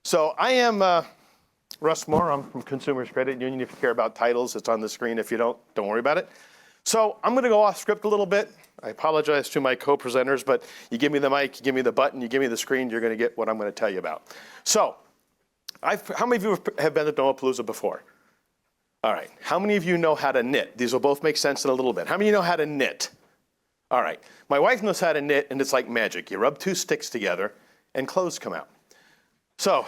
So I am Russ Moore. I'm from Consumers Credit Union. If you care about titles, it's on the screen. If you don't worry about it. So I'm going to go off script a little bit. I apologize to my co-presenters, but you give me the mic, you give me the button, you give me the screen, you're going to get what I'm going to tell you about. So how many of you have been to Domopalooza before? All right. How many of you know how to knit? These will both make sense in a little bit. How many of you know how to knit? All right. My wife knows how to knit, and it's like magic. You rub two sticks together, and clothes come out. So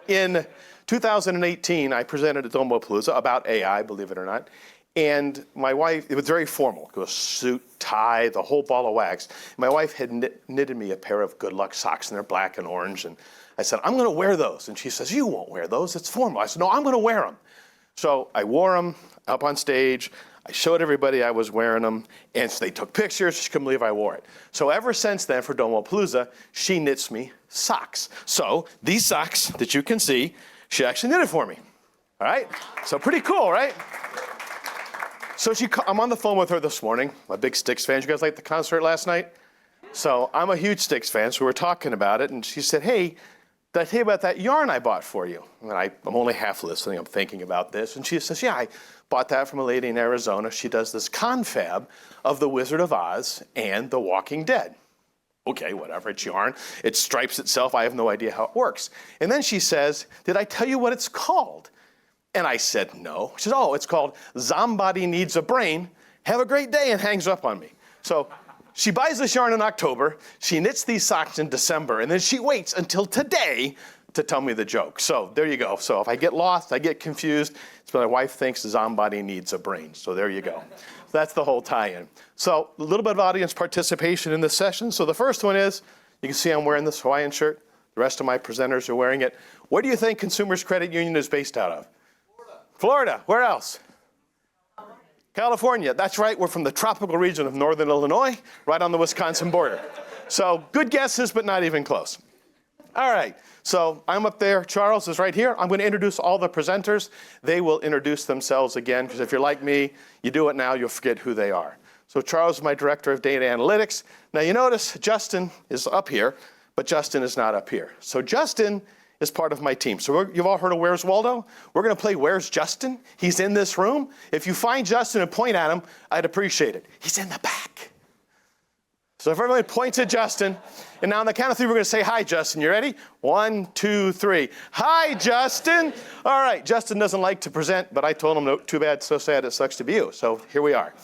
in 2018, I presented at Domopalooza about AI, believe it or not. And my wife, it was very formal. It was suit, tie, the whole ball of wax. My wife had knitted me a pair of good luck socks, and they're black and orange. And I said, I'm going to wear those. And she says, you won't wear those. It's formal. I said, no, I'm going to wear them. So I wore them up on stage. I showed everybody I was wearing them. And so they took pictures. She couldn't believe I wore it. So ever since then, for Domopalooza, she knits me socks. So these socks that you can see, she actually knitted for me. All right? So pretty cool, right? So I'm on the phone with her this morning. I'm a big Styx fan. You guys like the concert last night? So I'm a huge Styx fan, so we were talking about it, and she said, hey, did I tell you about that yarn I bought for you? And I'm only half listening. I'm thinking about this. And she says, yeah, I bought that from a lady in Arizona. She does this confab of The Wizard of Oz and The Walking Dead. Okay, whatever, it's yarn. It stripes itself. I have no idea how it works. And then she says, did I tell you what it's called? And I said, no. She said, oh, it's called Somebody Needs a Brain. Have a great day, and hangs up on me. So she buys this yarn in October. She knits these socks in December, and then she waits until today to tell me the joke. So there you go. So if I get lost, I get confused, it's my wife thinks somebody needs a brain. So there you go. That's the whole tie-in. So a little bit of audience participation in this session. So the first one is, you can see I'm wearing this Hawaiian shirt. The rest of my presenters are wearing it. Where do you think Consumers Credit Union is based out of? Florida. Where else? California. That's right. We're from the tropical region of northern Illinois, right on the Wisconsin border. So good guesses, but not even close. All right. So I'm up there. Charles is right here. I'm going to introduce all the presenters. They will introduce themselves again, because if you're like me, you do it now, you'll forget who they are. So Charles is my Director of Data Analytics. Now you notice Justin is up here, but Justin is not up here. So Justin is part of my team. So you've all heard of Where's Waldo? We're going to play Where's Justin? He's in this room. If you find Justin and point at him, I'd appreciate it. He's in the back. So if everybody points at Justin, and now on the count of three, we're going to say, hi, Justin. You ready? 1, 2, 3. Hi, Justin. All right, Justin doesn't like to present, but I told him, no, too bad, so sad, it sucks to be you. So here we are.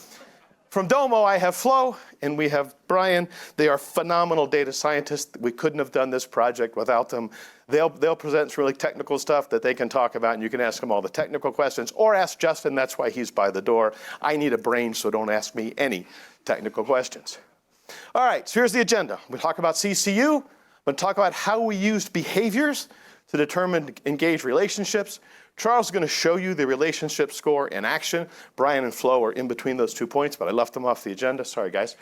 From Domo, I have Flo, and we have Brian. They are phenomenal data scientists. We couldn't have done this project without them. They'll present some really technical stuff that they can talk about, and you can ask them all the technical questions, or ask Justin. That's why he's by the door. I need a brain, so don't ask me any technical questions. All right, so here's the agenda. We'll talk about CCU. We'll talk about how we used behaviors to determine engaged relationships. Charles is going to show you the relationship score in action. Brian and Flo are in between those 2 points, but I left them off the agenda. Sorry, guys.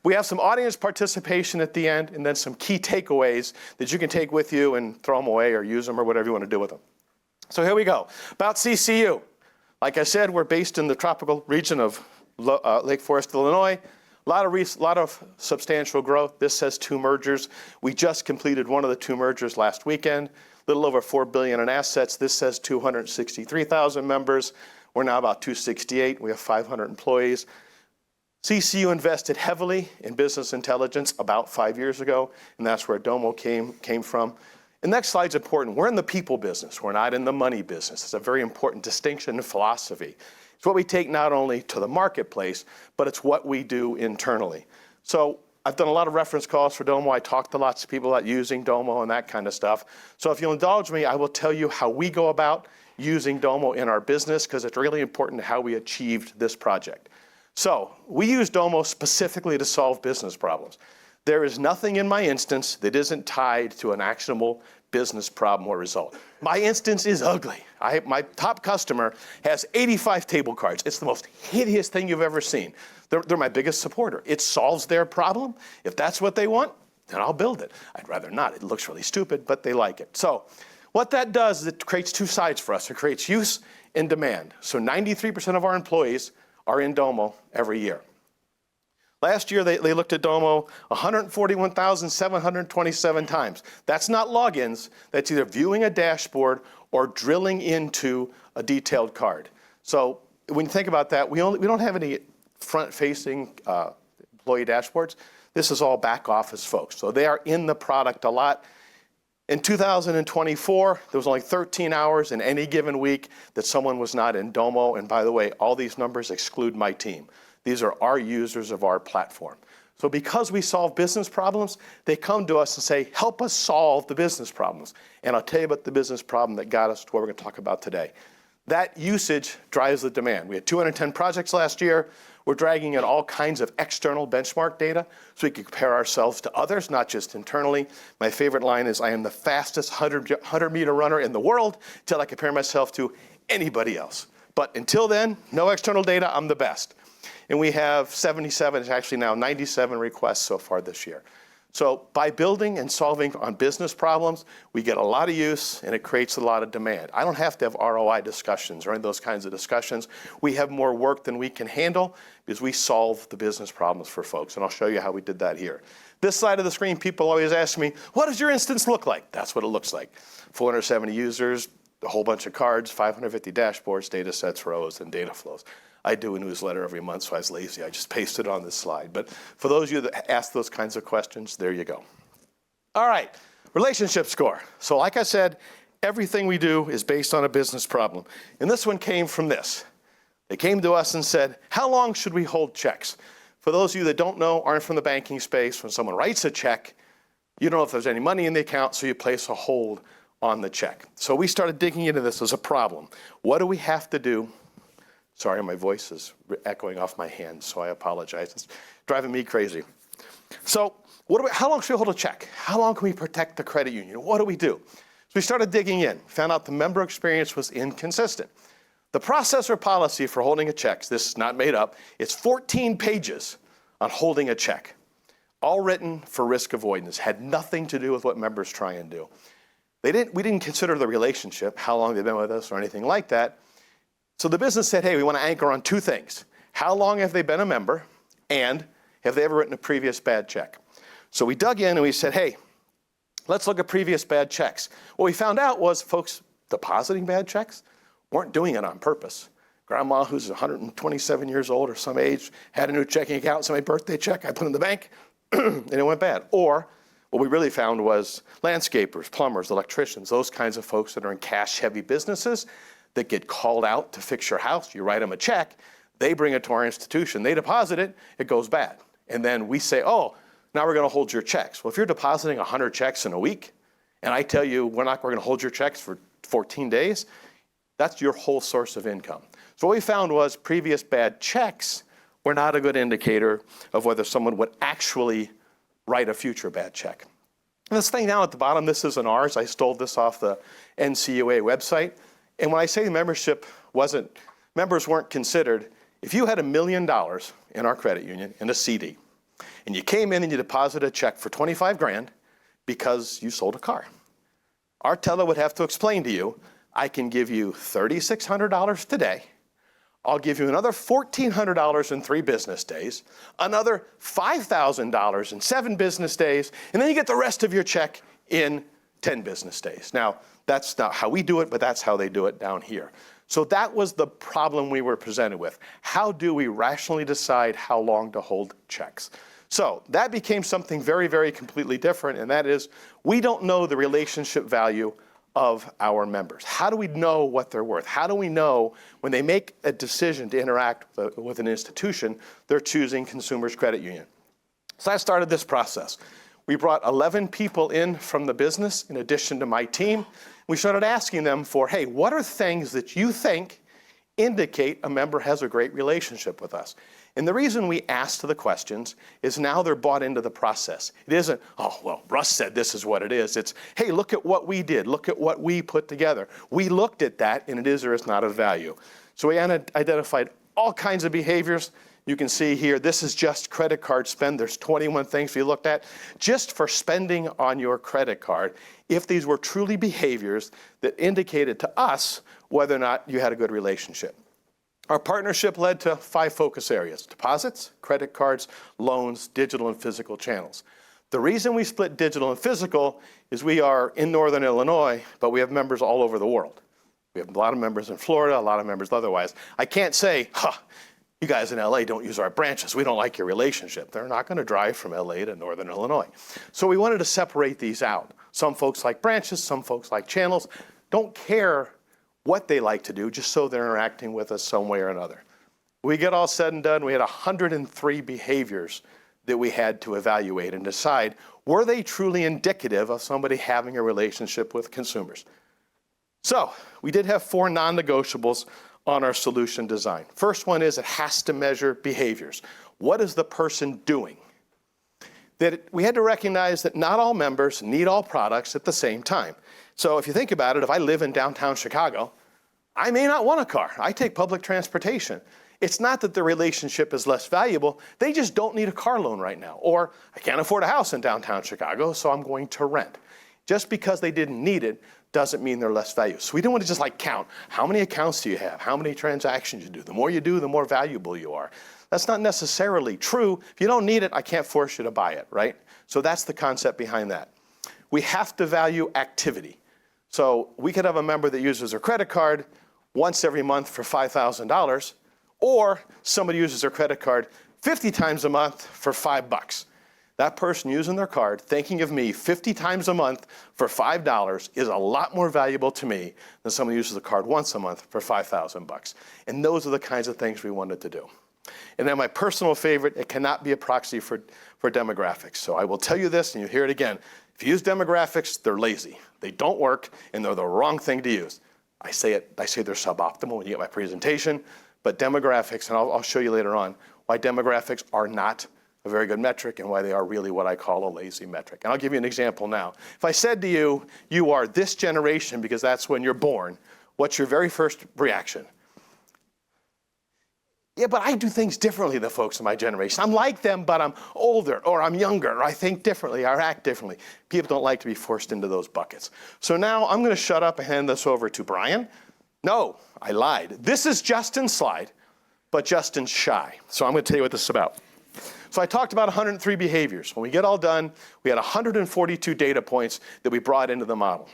We have some audience participation at the end, and then some key takeaways that you can take with you and throw them away or use them or whatever you want to do with them. So here we go. About CCU. Like I said, we're based in the tropical region of Lake Forest, Illinois. A lot of substantial growth. This says 2 mergers. We just completed one of the 2 mergers last weekend. A little over $4 billion in assets. This says 263,000 members. We're now about 268. We have 500 employees. CCU invested heavily in business intelligence about 5 years ago, and that's where Domo came from. The next slide's important. We're in the people business. We're not in the money business. It's a very important distinction in philosophy. It's what we take not only to the marketplace, but it's what we do internally. So I've done a lot of reference calls for Domo. I talked to lots of people about using Domo and that kind of stuff. So if you'll indulge me, I will tell you how we go about using Domo in our business, because it's really important how we achieved this project. So we use Domo specifically to solve business problems. There is nothing in my instance that isn't tied to an actionable business problem or result. My instance is ugly. My top customer has 85 table cards. It's the most hideous thing you've ever seen. They're my biggest supporter. It solves their problem. If that's what they want, then I'll build it. I'd rather not. It looks really stupid, but they like it. So what that does is it creates 2 sides for us. It creates use and demand. So 93% of our employees are in Domo every year. Last year, they looked at Domo 141,727 times. That's not logins. That's either viewing a dashboard or drilling into a detailed card. So when you think about that, we don't have any front-facing employee dashboards. This is all back office folks. So they are in the product a lot. In 2024, there was only 13 hours in any given week that someone was not in Domo. And by the way, all these numbers exclude my team. These are our users of our platform. So because we solve business problems, they come to us and say, help us solve the business problems. And I'll tell you about the business problem that got us to what we're going to talk about today. That usage drives the demand. We had 210 projects last year. We're dragging in all kinds of external benchmark data so we can compare ourselves to others, not just internally. My favorite line is, I am the fastest 100-meter runner in the world until I compare myself to anybody else. But until then, no external data, I'm the best. And we have 77, it's actually now 97 requests so far this year. So by building and solving on business problems, we get a lot of use and it creates a lot of demand. I don't have to have ROI discussions or any of those kinds of discussions. We have more work than we can handle because we solve the business problems for folks. And I'll show you how we did that here. This side of the screen, people always ask me, what does your instance look like? That's what it looks like. 470 users, a whole bunch of cards, 550 dashboards, data sets, rows, and data flows. I do a newsletter every month, so I was lazy. I just pasted it on this slide. But for those of you that ask those kinds of questions, there you go. All right, relationship score. So like I said, everything we do is based on a business problem. And this one came from this. They came to us and said, how long should we hold checks? For those of you that don't know, aren't from the banking space, when someone writes a check, you don't know if there's any money in the account, so you place a hold on the check. So we started digging into this as a problem. What do we have to do? Sorry, my voice is echoing off my hands, so I apologize. It's driving me crazy. So how long should we hold a check? How long can we protect the credit union? What do we do? So we started digging in, found out the member experience was inconsistent. The process or policy for holding a check, this is not made up, it's 14 pages on holding a check, all written for risk avoidance, had nothing to do with what members try and do. We didn't consider the relationship, how long they've been with us or anything like that. So the business said, hey, we want to anchor on two things. How long have they been a member? And have they ever written a previous bad check? So we dug in and we said, hey, let's look at previous bad checks. What we found out was folks depositing bad checks weren't doing it on purpose. Grandma, who's 127 years old or some age, had a new checking account, so my birthday check, I put in the bank, and it went bad. Or what we really found was landscapers, plumbers, electricians, those kinds of folks that are in cash-heavy businesses that get called out to fix your house. You write them a check, they bring it to our institution, they deposit it, it goes bad. And then we say, oh, now we're going to hold your checks. Well, if you're depositing 100 checks in a week, and I tell you we're going to hold your checks for 14 days, that's your whole source of income. So what we found was previous bad checks were not a good indicator of whether someone would actually write a future bad check. And this thing down at the bottom, this isn't ours. I stole this off the NCUA website. And when I say members weren't considered, if you had $1 million in our credit union in a CD, and you came in and you deposited a check for 25 grand because you sold a car, our teller would have to explain to you, I can give you $3,600 today, I'll give you another $1,400 in 3 business days, another $5,000 in 7 business days, and then you get the rest of your check in 10 business days. Now, that's not how we do it, but that's how they do it down here. So that was the problem we were presented with. How do we rationally decide how long to hold checks? So that became something very, very completely different, and that is we don't know the relationship value of our members. How do we know what they're worth? How do we know when they make a decision to interact with an institution, they're choosing Consumers Credit Union? So I started this process. We brought 11 people in from the business in addition to my team. We started asking them for, hey, what are things that you think indicate a member has a great relationship with us? And the reason we asked the questions is now they're bought into the process. It isn't, oh, well, Russ said this is what it is. It's, hey, look at what we did. Look at what we put together. We looked at that, and it is or is not of value. So we identified all kinds of behaviors. You can see here, this is just credit card spend. There's 21 things we looked at just for spending on your credit card, if these were truly behaviors that indicated to us whether or not you had a good relationship. Our partnership led to 5 focus areas: deposits, credit cards, loans, digital and physical channels. The reason we split digital and physical is we are in Northern Illinois, but we have members all over the world. We have a lot of members in Florida, a lot of members otherwise. I can't say, you guys in LA don't use our branches. We don't like your relationship. They're not going to drive from LA to Northern Illinois. So we wanted to separate these out. Some folks like branches, some folks like channels. Don't care what they like to do, just so they're interacting with us some way or another. We get all said and done, we had 103 behaviors that we had to evaluate and decide, were they truly indicative of somebody having a relationship with consumers? So we did have 4 non-negotiables on our solution design. First one is it has to measure behaviors. What is the person doing? We had to recognize that not all members need all products at the same time. So if you think about it, if I live in downtown Chicago, I may not want a car. I take public transportation. It's not that the relationship is less valuable, they just don't need a car loan right now. Or I can't afford a house in downtown Chicago, so I'm going to rent. Just because they didn't need it doesn't mean they're less valuable. So we don't want to just like count, how many accounts do you have? How many transactions you do? The more you do, the more valuable you are. That's not necessarily true. If you don't need it, I can't force you to buy it, right? So that's the concept behind that. We have to value activity. So we could have a member that uses their credit card once every month for $5,000, or somebody uses their credit card 50 times a month for $5. That person using their card, thinking of me 50 times a month for $5 is a lot more valuable to me than someone who uses the card once a month for $5,000. And those are the kinds of things we wanted to do. And then my personal favorite, it cannot be a proxy for demographics. So I will tell you this, and you hear it again. If you use demographics, they're lazy. They don't work, and they're the wrong thing to use. I say they're suboptimal when you get my presentation, but demographics, and I'll show you later on why demographics are not a very good metric and why they are really what I call a lazy metric. And I'll give you an example now. If I said to you, you are this generation because that's when you're born, what's your very first reaction? Yeah, but I do things differently than folks in my generation. I'm like them, but I'm older, or I'm younger, or I think differently, or act differently. People don't like to be forced into those buckets. So now I'm going to shut up and hand this over to Brian. No, I lied. This is Justin's slide, but Justin's shy. So I'm going to tell you what this is about. So I talked about 103 behaviors. When we get all done, we had 142 data points that we brought into the model.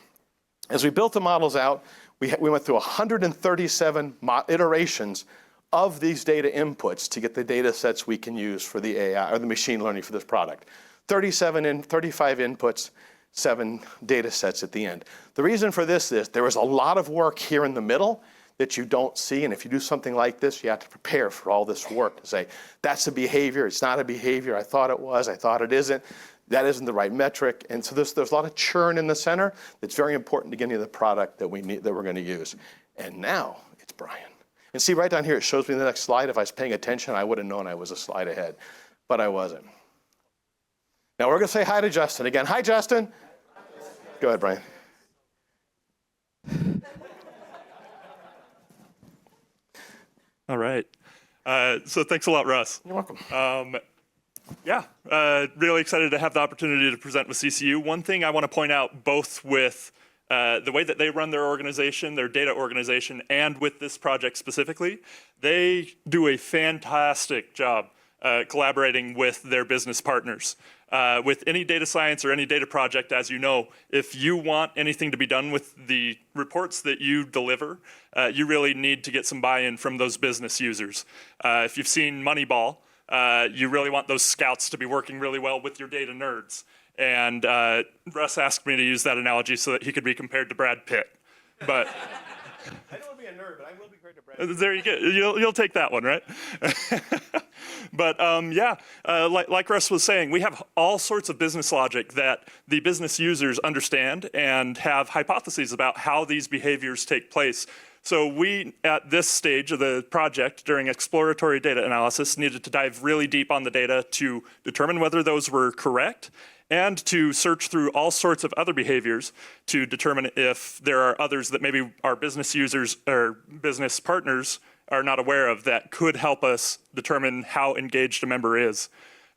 As we built the models out, we went through 137 iterations of these data inputs to get the data sets we can use for the AI or the machine learning for this product. 35 inputs, 7 data sets at the end. The reason for this is there was a lot of work here in the middle that you don't see, and if you do something like this, you have to prepare for all this work to say, that's a behavior, it's not a behavior, I thought it was, I thought it isn't, that isn't the right metric, and so there's a lot of churn in the center that's very important to getting to the product that we're going to use. And now it's Brian. And see right down here, it shows me the next slide. If I was paying attention, I would have known I was a slide ahead, but I wasn't. Now we're going to say hi to Justin again. Hi, Justin. Go ahead, Brian. All right. So thanks a lot, Russ. You're welcome. Really excited to have the opportunity to present with CCU. One thing I want to point out, both with the way that they run their organization, their data organization, and with this project specifically, they do a fantastic job collaborating with their business partners. With any data science or any data project, as you know, if you want anything to be done with the reports that you deliver, you really need to get some buy-in from those business users. If you've seen Moneyball, you really want those scouts to be working really well with your data nerds. And Russ asked me to use that analogy so that he could be compared to Brad Pitt. But I don't want to be a nerd, but I will be compared to Brad Pitt. there you go. You'll take that one, right? But like Russ was saying, we have all sorts of business logic that the business users understand and have hypotheses about how these behaviors take place. So we, at this stage of the project, during exploratory data analysis, needed to dive really deep on the data to determine whether those were correct and to search through all sorts of other behaviors to determine if there are others that maybe our business users or business partners are not aware of that could help us determine how engaged a member is.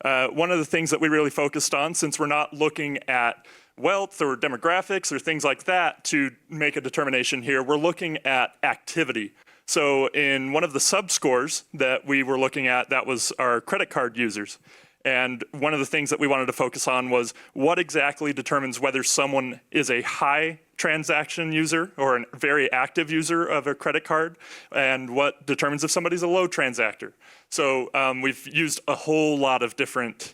One of the things that we really focused on, since we're not looking at wealth or demographics or things like that to make a determination here, we're looking at activity. So in one of the subscores that we were looking at, that was our credit card users. And one of the things that we wanted to focus on was what exactly determines whether someone is a high transaction user or a very active user of a credit card, and what determines if somebody's a low transactor. So we've used a whole lot of different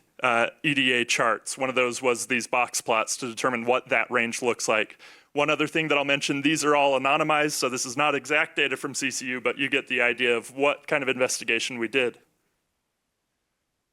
EDA charts. One of those was these box plots to determine what that range looks like. One other thing that I'll mention, these are all anonymized, so this is not exact data from CCU, but you get the idea of what kind of investigation we did.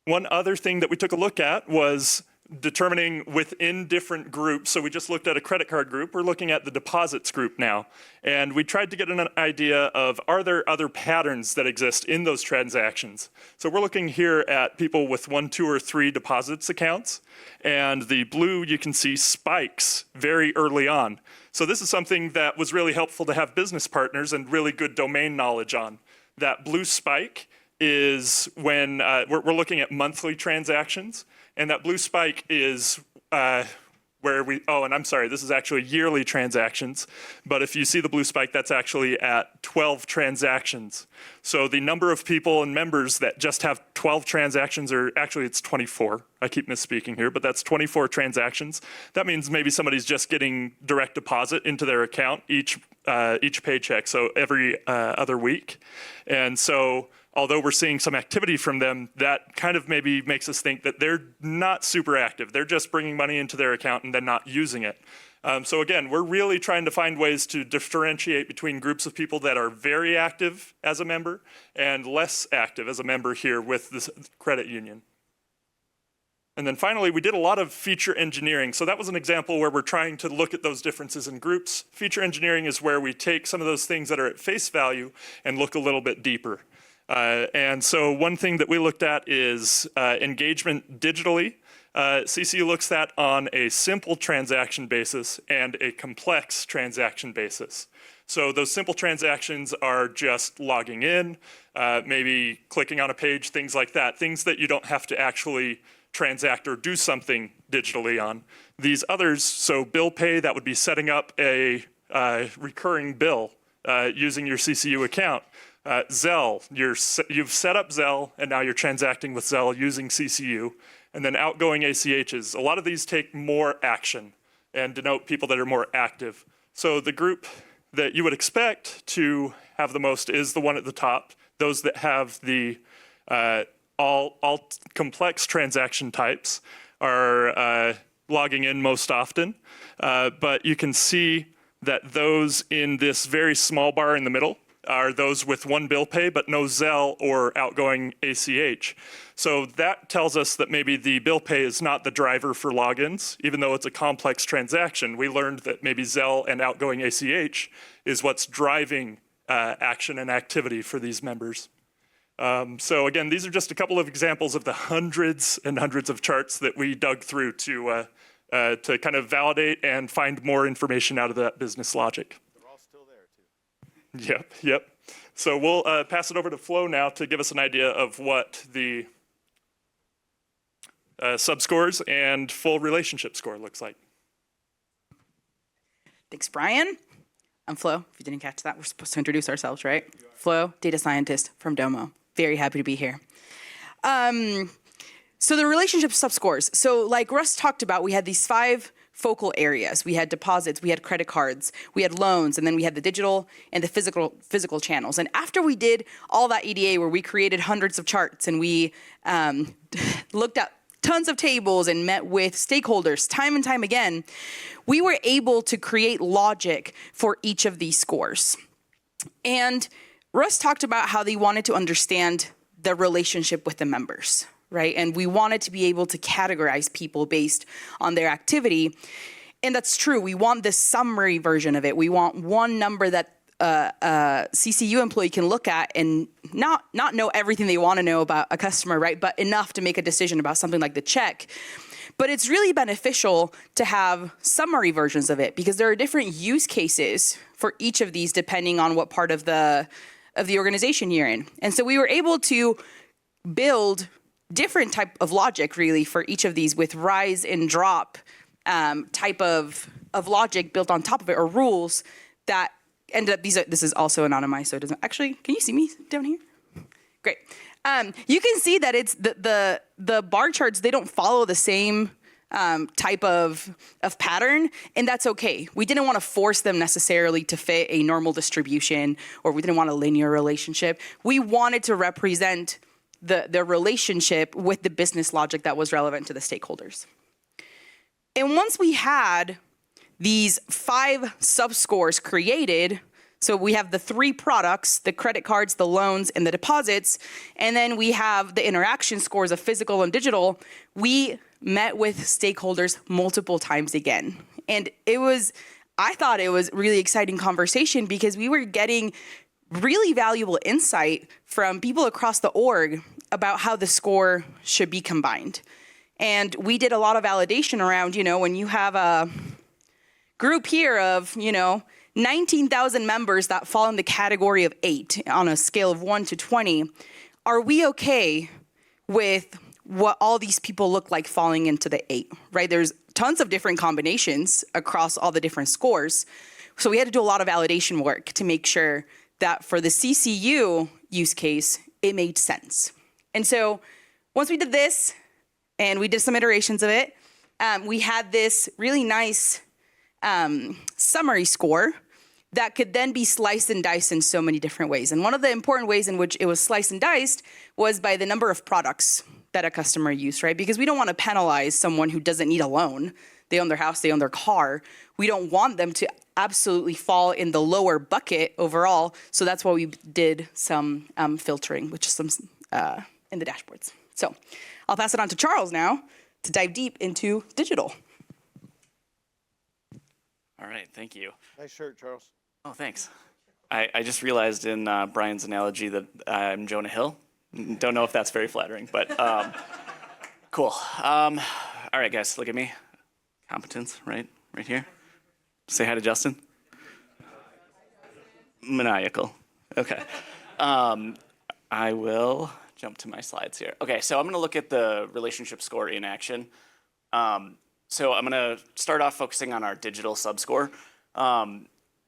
One other thing that we took a look at was determining within different groups. So we just looked at a credit card group. We're looking at the deposits group now. And we tried to get an idea of, are there other patterns that exist in those transactions? So we're looking here at people with 1, 2, or 3 deposits accounts. And the blue, you can see spikes very early on. So this is something that was really helpful to have business partners and really good domain knowledge on. That blue spike is when we're looking at monthly transactions, and that blue spike is where we, oh, and I'm sorry, this is actually yearly transactions, but if you see the blue spike, that's actually at 12 transactions. So the number of people and members that just have 12 transactions, or actually it's 24, I keep misspeaking here, but that's 24 transactions. That means maybe somebody's just getting direct deposit into their account each paycheck, so every other week. And so although we're seeing some activity from them, that kind of maybe makes us think that they're not super active. They're just bringing money into their account and then not using it. So again, we're really trying to find ways to differentiate between groups of people that are very active as a member and less active as a member here with this credit union. And then finally, we did a lot of feature engineering. So that was an example where we're trying to look at those differences in groups. Feature engineering is where we take some of those things that are at face value and look a little bit deeper. And so one thing that we looked at is engagement digitally. CCU looks at on a simple transaction basis and a complex transaction basis. So those simple transactions are just logging in, maybe clicking on a page, things like that, things that you don't have to actually transact or do something digitally on. These others, so bill pay, that would be setting up a recurring bill using your CCU account. Zelle, you've set up Zelle, and now you're transacting with Zelle using CCU. And then outgoing ACHs. A lot of these take more action and denote people that are more active. So the group that you would expect to have the most is the one at the top, those that have the all complex transaction types are logging in most often. But you can see that those in this very small bar in the middle are those with one bill pay, but no Zelle or outgoing ACH. So that tells us that maybe the bill pay is not the driver for logins, even though it's a complex transaction. We learned that maybe Zelle and outgoing ACH is what's driving action and activity for these members. So again, these are just a couple of examples of the hundreds and hundreds of charts that we dug through to kind of validate and find more information out of that business logic. Yep. So we'll pass it over to Flo now to give us an idea of what the subscores and full relationship score looks like. Thanks, Brian. I'm Flo. If you didn't catch that, we're supposed to introduce ourselves, right? Flo, data scientist from Domo. Very happy to be here. So the relationship subscores. So like Russ talked about, we had these 5 focal areas. We had deposits, we had credit cards, we had loans, and then we had the digital and the physical channels. And after we did all that EDA where we created hundreds of charts and we looked at tons of tables and met with stakeholders time and time again, we were able to create logic for each of these scores. And Russ talked about how they wanted to understand the relationship with the members, right? And we wanted to be able to categorize people based on their activity. And that's true. We want this summary version of it. We want one number that a CCU employee can look at and not know everything they want to know about a customer, right? But enough to make a decision about something like the check. But it's really beneficial to have summary versions of it because there are different use cases for each of these depending on what part of the organization you're in. And so we were able to build different type of logic really for each of these with rise and drop type of logic built on top of it, or rules that ended up, this is also anonymized, so it doesn't, actually, can you see me down here? Great. You can see that it's the bar charts, they don't follow the same type of pattern, and that's okay. We didn't want to force them necessarily to fit a normal distribution, or we didn't want a linear relationship. We wanted to represent the relationship with the business logic that was relevant to the stakeholders. And once we had these 5 subscores created, so we have the 3 products, the credit cards, the loans, and the deposits, and then we have the interaction scores of physical and digital, we met with stakeholders multiple times again. And I thought it was really exciting conversation because we were getting really valuable insight from people across the org about how the score should be combined. And we did a lot of validation around, when you have a group here of, 19,000 members that fall in the category of 8 on a scale of 1 to 20, are we okay with what all these people look like falling into the 8, right? There's tons of different combinations across all the different scores. So we had to do a lot of validation work to make sure that for the CCU use case, it made sense. And so once we did this, and we did some iterations of it, we had this really nice summary score that could then be sliced and diced in so many different ways. And one of the important ways in which it was sliced and diced was by the number of products that a customer used, right? Because we don't want to penalize someone who doesn't need a loan. They own their house, they own their car. We don't want them to absolutely fall in the lower bucket overall. So that's why we did some filtering, which is some in the dashboards. So I'll pass it on to Charles now to dive deep into digital. All right, thank you. Nice shirt, Charles. Oh, thanks. I just realized in Brian's analogy that I'm Jonah Hill. Don't know if that's very flattering, but cool. All right, guys, look at me. Competence, right here. Say hi to Justin. Maniacal. Okay. I will jump to my slides here. Okay, so I'm going to look at the relationship score in action. So I'm going to start off focusing on our digital subscore.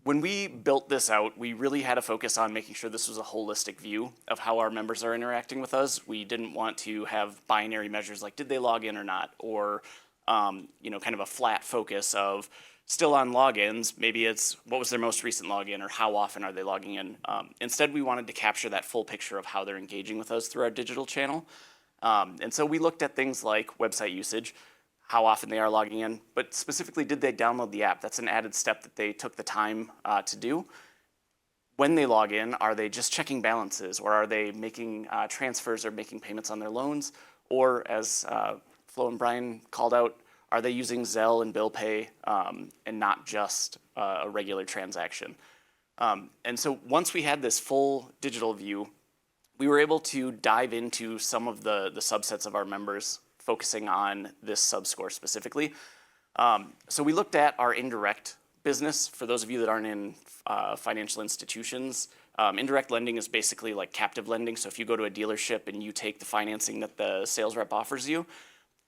When we built this out, we really had a focus on making sure this was a holistic view of how our members are interacting with us. We didn't want to have binary measures like did they log in or not, or kind of a flat focus of still on logins. Maybe it's what was their most recent login or how often are they logging in. Instead, we wanted to capture that full picture of how they're engaging with us through our digital channel. And so we looked at things like website usage, how often they are logging in, but specifically, did they download the app? That's an added step that they took the time to do. When they log in, are they just checking balances, or are they making transfers or making payments on their loans? Or as Flo and Brian called out, are they using Zelle and bill pay and not just a regular transaction? And so once we had this full digital view, we were able to dive into some of the subsets of our members, focusing on this subscore specifically. So we looked at our indirect business. For those of you that aren't in financial institutions, indirect lending is basically like captive lending. So if you go to a dealership and you take the financing that the sales rep offers you,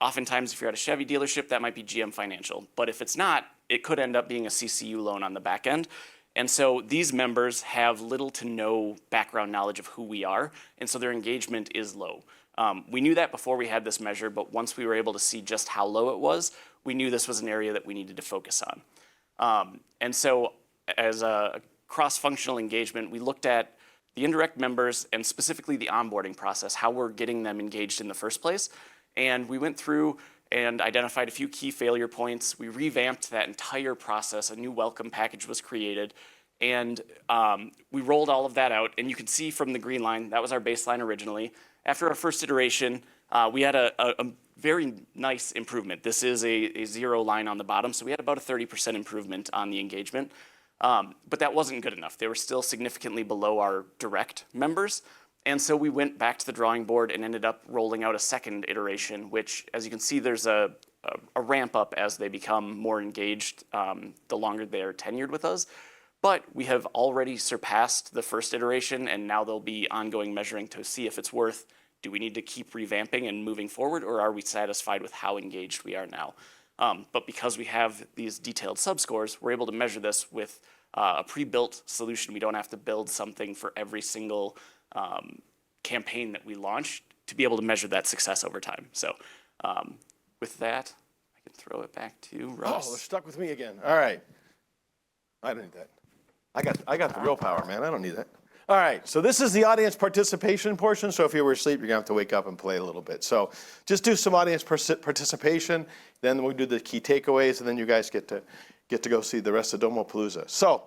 oftentimes if you're at a Chevy dealership, that might be GM Financial. But if it's not, it could end up being a CCU loan on the back end. And so these members have little to no background knowledge of who we are, and so their engagement is low. We knew that before we had this measure, but once we were able to see just how low it was, we knew this was an area that we needed to focus on. And so as a cross-functional engagement, we looked at the indirect members and specifically the onboarding process, how we're getting them engaged in the first place. And we went through and identified a few key failure points. We revamped that entire process. A new welcome package was created. And we rolled all of that out. And you can see from the green line, that was our baseline originally. After our first iteration, we had a very nice improvement. This is a 0 line on the bottom, so we had about a 30% improvement on the engagement. But that wasn't good enough. They were still significantly below our direct members. And so we went back to the drawing board and ended up rolling out a second iteration, which, as you can see, there's a ramp up as they become more engaged the longer they're tenured with us. But we have already surpassed the first iteration, and now there'll be ongoing measuring to see if it's worth, do we need to keep revamping and moving forward, or are we satisfied with how engaged we are now? But because we have these detailed subscores, we're able to measure this with a pre-built solution. We don't have to build something for every single campaign that we launch to be able to measure that success over time. So with that, I can throw it back to Russ. Oh, they're stuck with me again. All right. I don't need that. I got the real power, man. I don't need that. All right, so this is the audience participation portion. So if you were asleep, you're gonna have to wake up and play a little bit. So just do some audience participation, then we'll do the key takeaways, and then you guys get to go see the rest of Domopalooza. So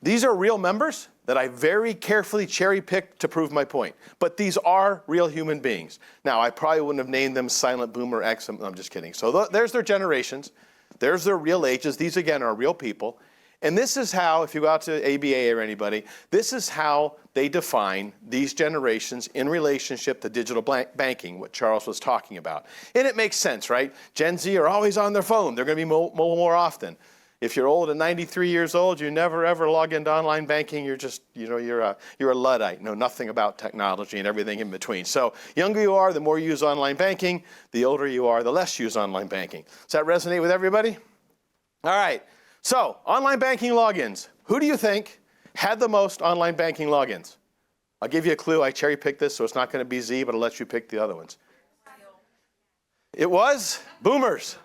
these are real members that I very carefully cherry-picked to prove my point. But these are real human beings. Now, I probably wouldn't have named them Silent Boomer X. I'm just kidding. So there's their generations. There's their real ages. These, again, are real people. And this is how, if you go out to ABA or anybody, this is how they define these generations in relationship to digital banking, what Charles was talking about. And it makes sense, right? Gen Z are always on their phone. They're going to be mobile more often. If you're old and 93 years old, you never ever log into online banking. You're just, you're a Luddite, know nothing about technology and everything in between. So younger you are, the more you use online banking. The older you are, the less you use online banking. Does that resonate with everybody? All right. So online banking logins. Who do you think had the most online banking logins? I'll give you a clue. I cherry picked this, so it's not going to be Z, but I'll let you pick the other ones. It was boomers.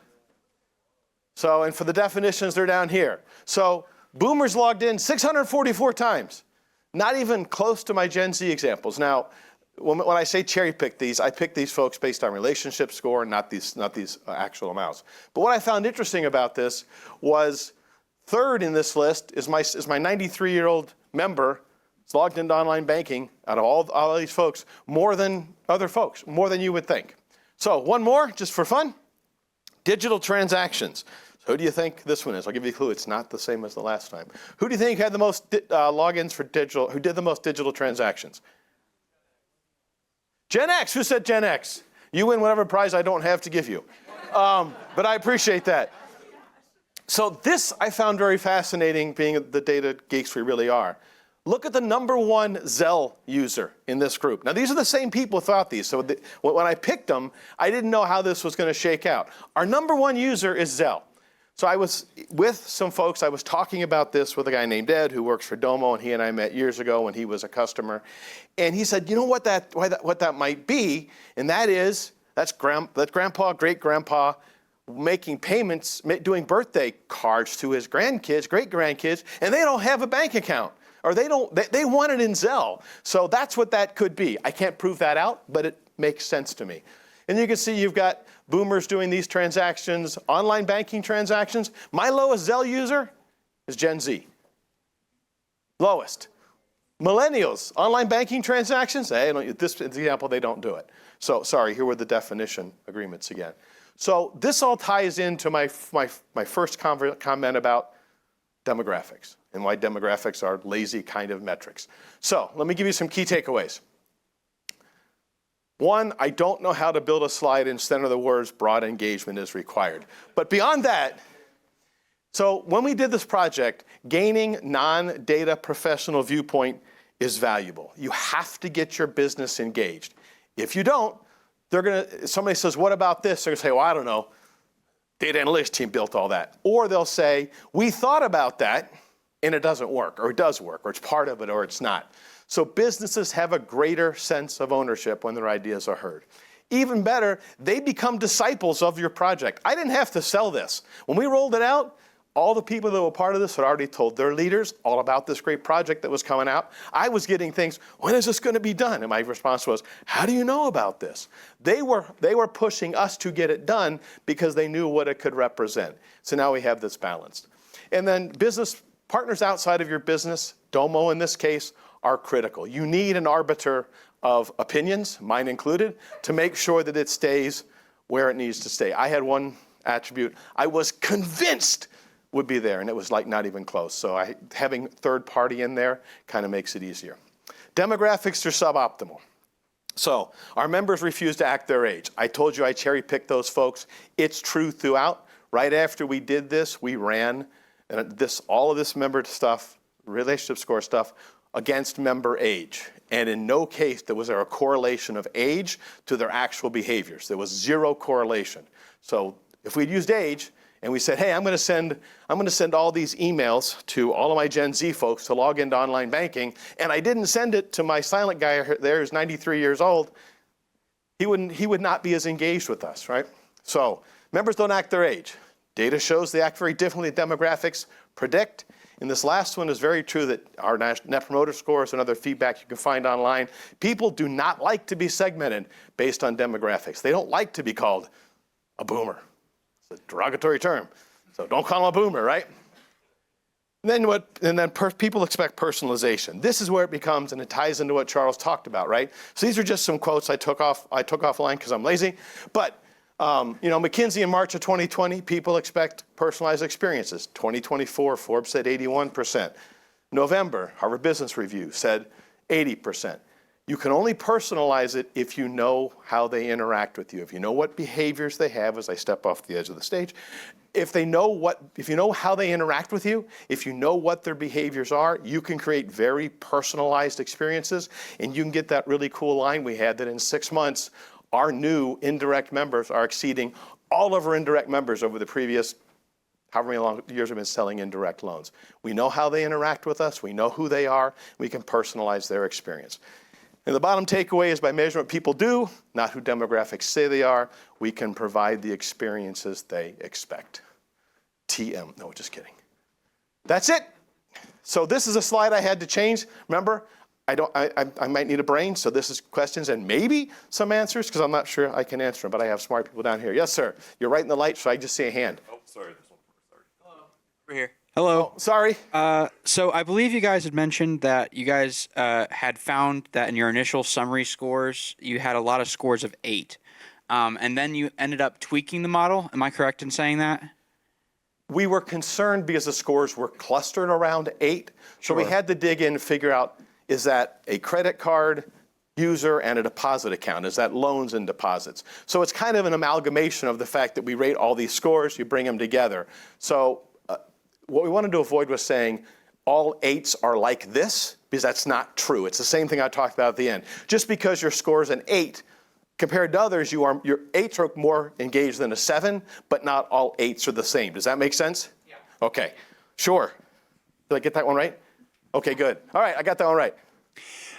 So, and for the definitions, they're down here. So boomers logged in 644 times. Not even close to my Gen Z examples. Now, when I say cherry pick these, I pick these folks based on relationship score, not these actual amounts. But what I found interesting about this was third in this list is my 93-year-old member. It's logged into online banking out of all these folks, more than other folks, more than you would think. So one more, just for fun. Digital transactions. So who do you think this one is? I'll give you a clue. It's not the same as the last time. Who do you think had the most logins for digital, who did the most digital transactions? Gen X. Who said Gen X? You win whatever prize I don't have to give you. But I appreciate that. So this I found very fascinating, being the data geeks we really are. Look at the #1 Zelle user in this group. Now these are the same people who thought these. So when I picked them, I didn't know how this was going to shake out. Our #1 user is Zelle. So I was with some folks, I was talking about this with a guy named Ed who works for Domo, and he and I met years ago when he was a customer. And he said, you know what that might be? And that's grandpa, great-grandpa, making payments, doing birthday cards to his grandkids, great-grandkids, and they don't have a bank account. Or they want it in Zelle. So that's what that could be. I can't prove that out, but it makes sense to me. And you can see you've got boomers doing these transactions, online banking transactions. My lowest Zelle user is Gen Z. Lowest. Millennials, online banking transactions, this example, they don't do it. So sorry, here were the definition agreements again. So this all ties into my first comment about demographics and why demographics are lazy kind of metrics. So let me give you some key takeaways. One, I don't know how to build a slide and center the words broad engagement is required. But beyond that, so when we did this project, gaining non-data professional viewpoint is valuable. You have to get your business engaged. If you don't, somebody says, what about this? They're gonna say, well, I don't know. Data analytics team built all that. Or they'll say, we thought about that and it doesn't work, or it does work, or it's part of it, or it's not. So businesses have a greater sense of ownership when their ideas are heard. Even better, they become disciples of your project. I didn't have to sell this. When we rolled it out, all the people that were part of this had already told their leaders all about this great project that was coming out. I was getting things, when is this going to be done? And my response was, how do you know about this? They were pushing us to get it done because they knew what it could represent. So now we have this balanced. And then business partners outside of your business, Domo in this case, are critical. You need an arbiter of opinions, mine included, to make sure that it stays where it needs to stay. I had one attribute I was convinced would be there, and it was like not even close. So having third party in there kind of makes it easier. Demographics are suboptimal. So our members refuse to act their age. I told you I cherry picked those folks. It's true throughout. Right after we did this, we ran all of this member stuff, relationship score stuff, against member age. And in no case was there a correlation of age to their actual behaviors. There was zero correlation. So if we'd used age, And we said, hey, I'm going to send all these emails to all of my Gen Z folks to log into online banking, and I didn't send it to my silent guy there who's 93 years old, he would not be as engaged with us, right? So members don't act their age. Data shows they act very differently. Demographics predict. And this last one is very true, that our Net Promoter Scores and other feedback you can find online, people do not like to be segmented based on demographics. They don't like to be called a boomer. It's a derogatory term. So don't call them a boomer, right? And then people expect personalization. This is where it becomes, and it ties into what Charles talked about, right? So these are just some quotes I took offline because I'm lazy. But McKinsey in March of 2020, people expect personalized experiences. 2024, Forbes said 81%. November, Harvard Business Review said 80%. You can only personalize it if you know how they interact with you, if you know what behaviors they have as I step off the edge of the stage. If you know how they interact with you, if you know what their behaviors are, you can create very personalized experiences, and you can get that really cool line we had that in 6 months, our new indirect members are exceeding all of our indirect members over the previous however many long years we've been selling indirect loans. We know how they interact with us, we know who they are, we can personalize their experience. And the bottom takeaway is by measuring what people do, not who demographics say they are, we can provide the experiences they expect. TM, no, just kidding. That's it. So this is a slide I had to change. Remember, I might need a brain, so this is questions and maybe some answers, because I'm not sure I can answer them, but I have smart people down here. Yes, sir. You're right in the light, so I just see a hand. Oh, sorry. This one first. Sorry. Hello. We're here. Hello. Oh, sorry. So I believe you guys had mentioned that you guys had found that in your initial summary scores, you had a lot of scores of 8. And then you ended up tweaking the model. Am I correct in saying that? We were concerned because the scores were clustered around 8. So we had to dig in and figure out, is that a credit card user and a deposit account? Is that loans and deposits? So it's kind of an amalgamation of the fact that we rate all these scores, you bring them together. So what we wanted to avoid was saying all 8s are like this, because that's not true. It's the same thing I talked about at the end. Just because your score is an 8, compared to others, your 8s are more engaged than a 7, but not all 8s are the same. Does that make sense? Yeah. Okay, sure. Did I get that one right? Okay, good. All right, I got that one right.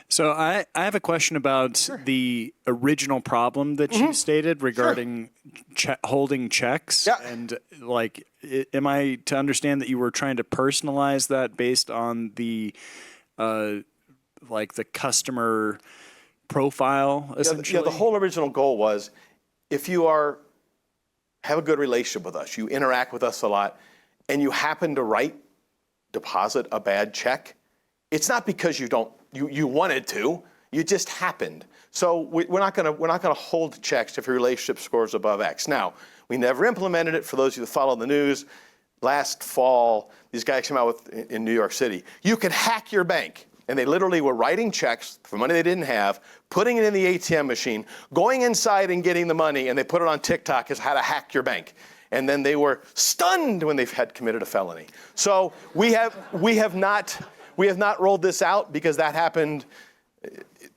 So I have a question about the original problem that you stated regarding holding checks. Yeah. And am I to understand that you were trying to personalize that based on the the customer profile, essentially? Yeah, the whole original goal was, if you have a good relationship with us, you interact with us a lot, and you happen to deposit a bad check, it's not because you wanted to, you just happened. So we're not gonna hold checks if your relationship scores above X. Now, we never implemented it. For those of you that follow the news, last fall, these guys came out in New York City, you could hack your bank. And they literally were writing checks for money they didn't have, putting it in the ATM machine, going inside and getting the money, and they put it on TikTok as how to hack your bank. And then they were stunned when they've had committed a felony. So we have not rolled this out because that happened.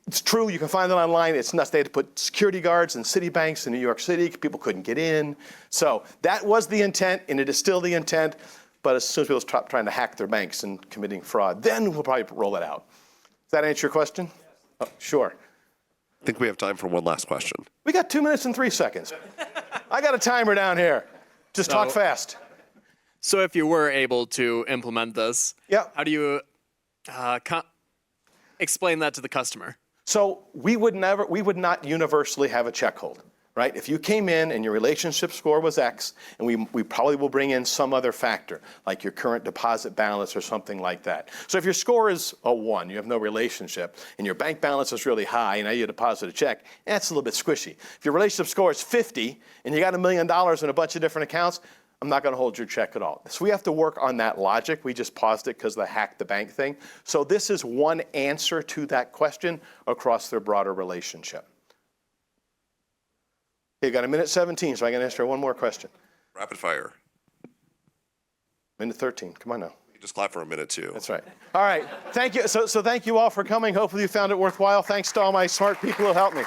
It's true, you can find it online. It's nuts. They had to put security guards in city banks in New York City. People couldn't get in. So that was the intent, and it is still the intent. But as soon as people stop trying to hack their banks and committing fraud, then we'll probably roll it out. Does that answer your question? Yes. Oh, sure. I think we have time for one last question. We got 2 minutes and 3 seconds. I got a timer down here. Just talk fast. So if you were able to implement this, how do you explain that to the customer? So we would not universally have a check hold, right? If you came in and your relationship score was X, and we probably will bring in some other factor, like your current deposit balance or something like that. So if your score is a 1, you have no relationship, and your bank balance is really high, and now you deposit a check, that's a little bit squishy. If your relationship score is 50, and you got $1 million in a bunch of different accounts, I'm not going to hold your check at all. So we have to work on that logic. We just paused it because of the hack the bank thing. So this is one answer to that question across their broader relationship. Okay, you got 1:17, so I can answer one more question. Rapid fire. 1:13, come on now. You can just clap for a minute too. That's right. All right, thank you. So thank you all for coming. Hopefully you found it worthwhile. Thanks to all my smart people who helped me.